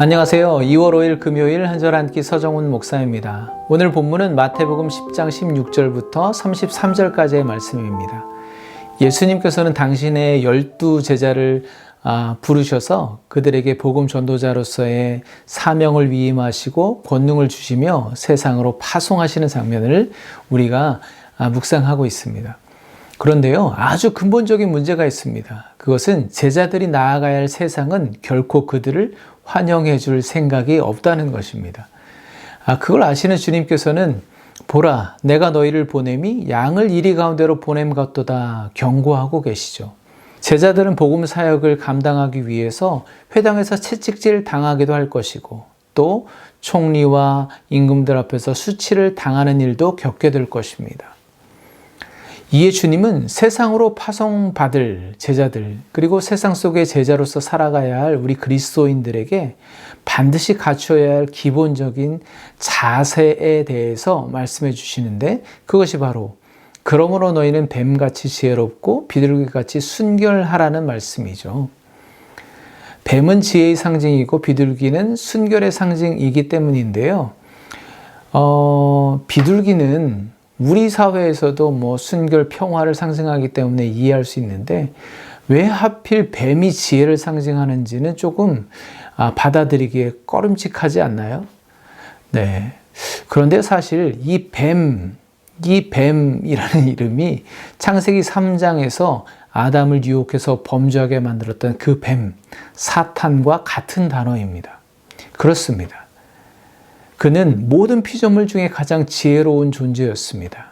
안녕하세요. 2월 5일 금요일 한절 한 끼 서정훈 목사입니다. 오늘 본문은 마태복음 10장 16절부터 33절까지의 말씀입니다. 예수님께서는 당신의 12 제자를 부르셔서 그들에게 복음 전도자로서의 사명을 위임하시고 권능을 주시며 세상으로 파송하시는 장면을 우리가 묵상하고 있습니다. 그런데요, 아주 근본적인 문제가 있습니다. 그것은 제자들이 나아가야 할 세상은 결코 그들을 환영해 줄 생각이 없다는 것입니다. 그걸 아시는 주님께서는 보라, 내가 너희를 보냄이 양을 이리 가운데로 보냄 같도다 경고하고 계시죠. 제자들은 복음 사역을 감당하기 위해서 회당에서 채찍질 당하기도 할 것이고 또 총리와 임금들 앞에서 수치를 당하는 일도 겪게 될 것입니다. 이에 주님은 세상으로 파송받을 제자들, 그리고 세상 속의 제자로서 살아가야 할 우리 그리스도인들에게 반드시 갖춰야 할 기본적인 자세에 대해서 말씀해 주시는데, 그것이 바로 그러므로 너희는 뱀같이 지혜롭고 비둘기같이 순결하라는 말씀이죠. 뱀은 지혜의 상징이고 비둘기는 순결의 상징이기 때문인데요. 비둘기는 우리 사회에서도 순결, 평화를 상징하기 때문에 이해할 수 있는데 왜 하필 뱀이 지혜를 상징하는지는 조금 받아들이기에 꺼림칙하지 않나요? 네. 그런데 사실 이 뱀이라는 이름이 창세기 3장에서 아담을 유혹해서 범죄하게 만들었던 그 뱀, 사탄과 같은 단어입니다. 그렇습니다. 그는 모든 피조물 중에 가장 지혜로운 존재였습니다.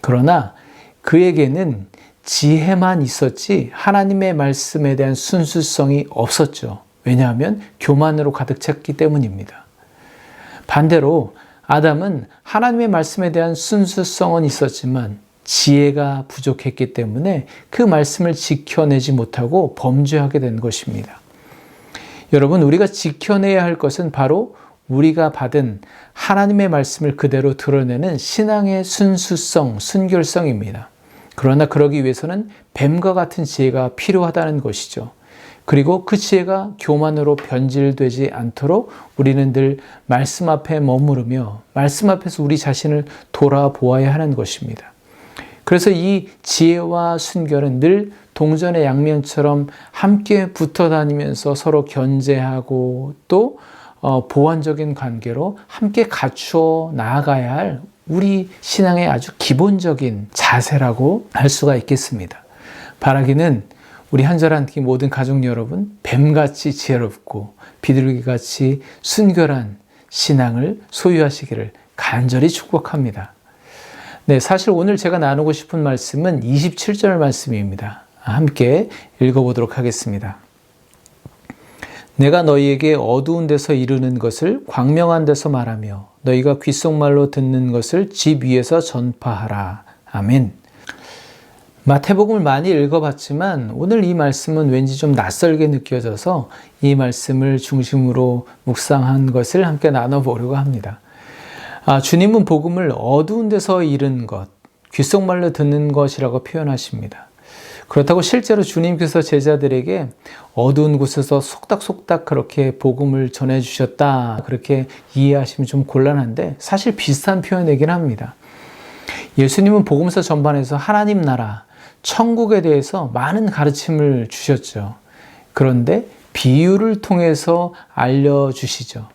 그러나 그에게는 지혜만 있었지 하나님의 말씀에 대한 순수성이 없었죠. 왜냐하면 교만으로 가득 찼기 때문입니다. 반대로 아담은 하나님의 말씀에 대한 순수성은 있었지만 지혜가 부족했기 때문에 그 말씀을 지켜내지 못하고 범죄하게 된 것입니다. 여러분, 우리가 지켜내야 할 것은 바로 우리가 받은 하나님의 말씀을 그대로 드러내는 신앙의 순수성, 순결성입니다. 그러나 그러기 위해서는 뱀과 같은 지혜가 필요하다는 것이죠. 그리고 그 지혜가 교만으로 변질되지 않도록 우리는 늘 말씀 앞에 머무르며 말씀 앞에서 우리 자신을 돌아보아야 하는 것입니다. 그래서 이 지혜와 순결은 늘 동전의 양면처럼 함께 붙어 다니면서 서로 견제하고 또 보완적인 관계로 함께 갖추어 나아가야 할 우리 신앙의 아주 기본적인 자세라고 할 수가 있겠습니다. 바라기는 우리 한절 한 끼 모든 가족 여러분, 뱀같이 지혜롭고 비둘기같이 순결한 신앙을 소유하시기를 간절히 축복합니다. 네, 사실 오늘 제가 나누고 싶은 말씀은 27절 말씀입니다. 함께 읽어보도록 하겠습니다. 내가 너희에게 어두운 데서 이르는 것을 광명한 데서 말하며 너희가 귓속말로 듣는 것을 집 위에서 전파하라. 아멘. 마태복음을 많이 읽어봤지만 오늘 이 말씀은 왠지 좀 낯설게 느껴져서 이 말씀을 중심으로 묵상한 것을 함께 나눠보려고 합니다. 주님은 복음을 어두운 데서 이른 것, 귓속말로 듣는 것이라고 표현하십니다. 그렇다고 실제로 주님께서 제자들에게 어두운 곳에서 속닥속닥 그렇게 복음을 전해주셨다, 그렇게 이해하시면 좀 곤란한데 사실 비슷한 표현이긴 합니다. 예수님은 복음서 전반에서 하나님 나라, 천국에 대해서 많은 가르침을 주셨죠. 그런데 비유를 통해서 알려주시죠.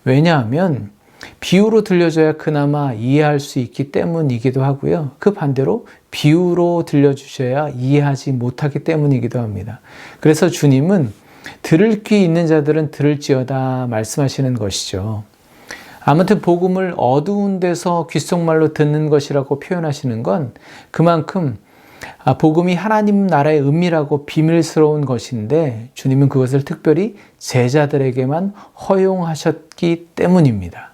왜냐하면 비유로 들려줘야 그나마 이해할 수 있기 때문이기도 하고요. 그 반대로 비유로 들려주셔야 이해하지 못하기 때문이기도 합니다. 그래서 주님은 들을 귀 있는 자들은 들을지어다 말씀하시는 것이죠. 아무튼 복음을 어두운 데서 귓속말로 듣는 것이라고 표현하시는 건 그만큼 복음이 하나님 나라의 은밀하고 비밀스러운 것인데 주님은 그것을 특별히 제자들에게만 허용하셨기 때문입니다.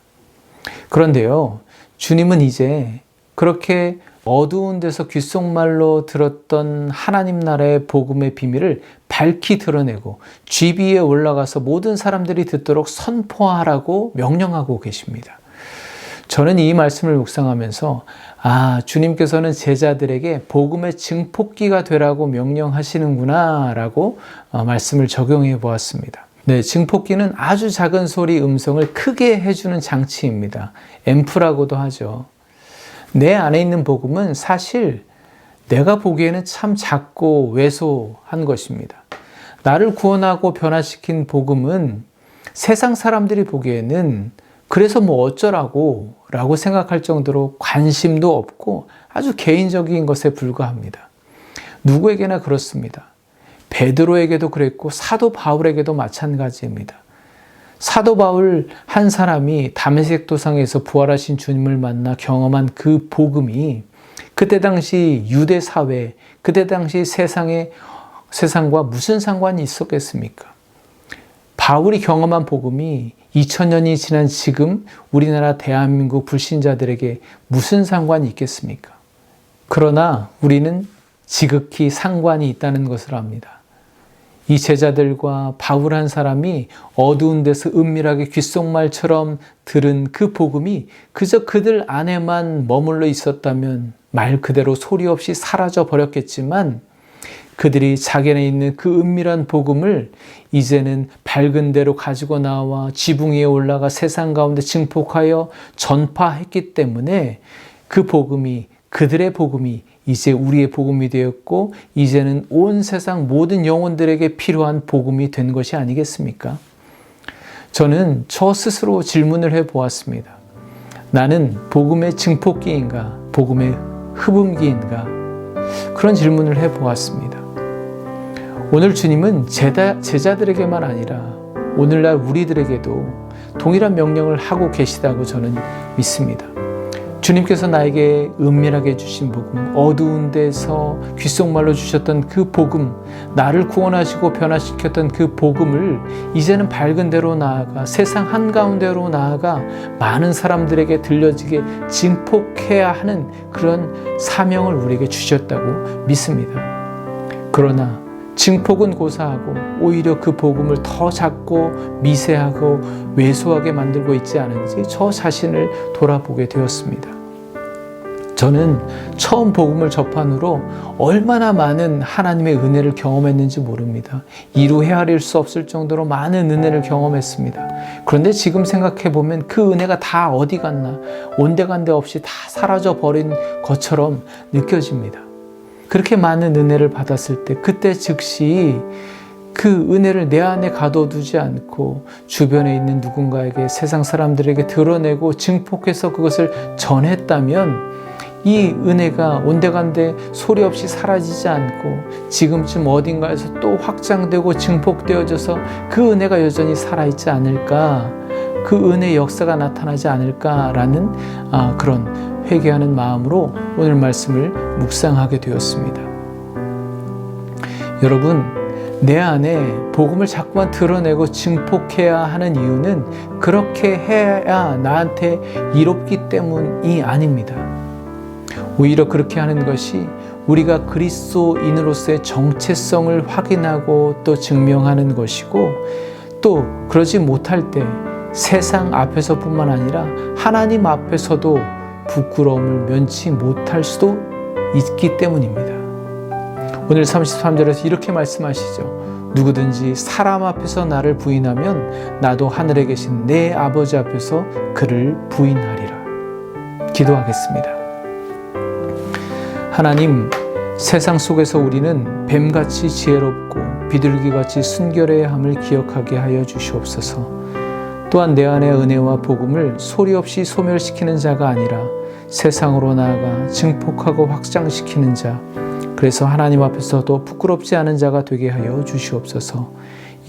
그런데요, 주님은 이제 그렇게 어두운 데서 귓속말로 들었던 하나님 나라의 복음의 비밀을 밝히 드러내고 집 위에 올라가서 모든 사람들이 듣도록 선포하라고 명령하고 계십니다. 저는 이 말씀을 묵상하면서 주님께서는 제자들에게 복음의 증폭기가 되라고 명령하시는구나 라고 말씀을 적용해 보았습니다. 네, 증폭기는 아주 작은 소리 음성을 크게 해주는 장치입니다. 앰프라고도 하죠. 내 안에 있는 복음은 사실 내가 보기에는 참 작고 왜소한 것입니다. 나를 구원하고 변화시킨 복음은 세상 사람들이 보기에는 그래서 뭐 어쩌라고 라고 생각할 정도로 관심도 없고 아주 개인적인 것에 불과합니다. 누구에게나 그렇습니다. 베드로에게도 그랬고 사도 바울에게도 마찬가지입니다. 사도 바울 한 사람이 다메섹 도상에서 부활하신 주님을 만나 경험한 그 복음이 그때 당시 유대 사회, 그때 당시 세상과 무슨 상관이 있었겠습니까? 바울이 경험한 복음이 2000년이 지난 지금 우리나라 대한민국 불신자들에게 무슨 상관이 있겠습니까? 그러나 우리는 지극히 상관이 있다는 것을 압니다. 이 제자들과 바울 한 사람이 어두운 데서 은밀하게 귓속말처럼 들은 그 복음이 그저 그들 안에만 머물러 있었다면 말 그대로 소리 없이 사라져 버렸겠지만 그들이 자기네 있는 그 은밀한 복음을 이제는 밝은 대로 가지고 나와 지붕 위에 올라가 세상 가운데 증폭하여 전파했기 때문에 그 복음이, 그들의 복음이 이제 우리의 복음이 되었고 이제는 온 세상 모든 영혼들에게 필요한 복음이 된 것이 아니겠습니까? 저는 저 스스로 질문을 해보았습니다. 나는 복음의 증폭기인가? 복음의 흡음기인가? 그런 질문을 해보았습니다. 오늘 주님은 제자들에게만 아니라 오늘날 우리들에게도 동일한 명령을 하고 계시다고 저는 믿습니다. 주님께서 나에게 은밀하게 주신 복음, 어두운 데서 귓속말로 주셨던 그 복음, 나를 구원하시고 변화시켰던 그 복음을 이제는 밝은 데로 나아가 세상 한가운데로 나아가 많은 사람들에게 들려지게 증폭해야 하는 그런 사명을 우리에게 주셨다고 믿습니다. 그러나 증폭은 고사하고 오히려 그 복음을 더 작고 미세하고 왜소하게 만들고 있지 않은지 저 자신을 돌아보게 되었습니다. 저는 처음 복음을 접한 후로 얼마나 많은 하나님의 은혜를 경험했는지 모릅니다. 이루 헤아릴 수 없을 정도로 많은 은혜를 경험했습니다. 그런데 지금 생각해보면 그 은혜가 다 어디 갔나, 온데간데 없이 다 사라져버린 것처럼 느껴집니다. 그렇게 많은 은혜를 받았을 때 그때 즉시 그 은혜를 내 안에 가둬두지 않고 주변에 있는 누군가에게, 세상 사람들에게 드러내고 증폭해서 그것을 전했다면 이 은혜가 온데간데 소리 없이 사라지지 않고 지금쯤 어딘가에서 또 확장되고 증폭되어져서 그 은혜가 여전히 살아있지 않을까, 그 은혜의 역사가 나타나지 않을까라는 그런 회개하는 마음으로 오늘 말씀을 묵상하게 되었습니다. 여러분, 내 안에 복음을 자꾸만 드러내고 증폭해야 하는 이유는 그렇게 해야 나한테 이롭기 때문이 아닙니다. 오히려 그렇게 하는 것이 우리가 그리스도인으로서의 정체성을 확인하고 또 증명하는 것이고, 또 그러지 못할 때 세상 앞에서뿐만 아니라 하나님 앞에서도 부끄러움을 면치 못할 수도 있기 때문입니다. 오늘 33절에서 이렇게 말씀하시죠. 누구든지 사람 앞에서 나를 부인하면 나도 하늘에 계신 내 아버지 앞에서 그를 부인하리라. 기도하겠습니다. 하나님, 세상 속에서 우리는 뱀같이 지혜롭고 비둘기같이 순결해야 함을 기억하게 하여 주시옵소서. 또한 내 안의 은혜와 복음을 소리 없이 소멸시키는 자가 아니라 세상으로 나아가 증폭하고 확장시키는 자, 그래서 하나님 앞에서도 부끄럽지 않은 자가 되게 하여 주시옵소서.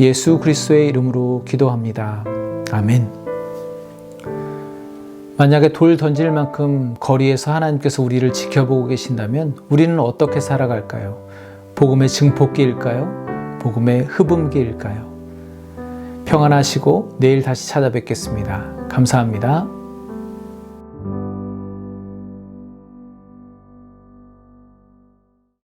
예수 그리스도의 이름으로 기도합니다. 아멘. 만약에 돌 던질 만큼 거리에서 하나님께서 우리를 지켜보고 계신다면 우리는 어떻게 살아갈까요? 복음의 증폭기일까요? 복음의 흡음기일까요? 평안하시고 내일 다시 찾아뵙겠습니다. 감사합니다.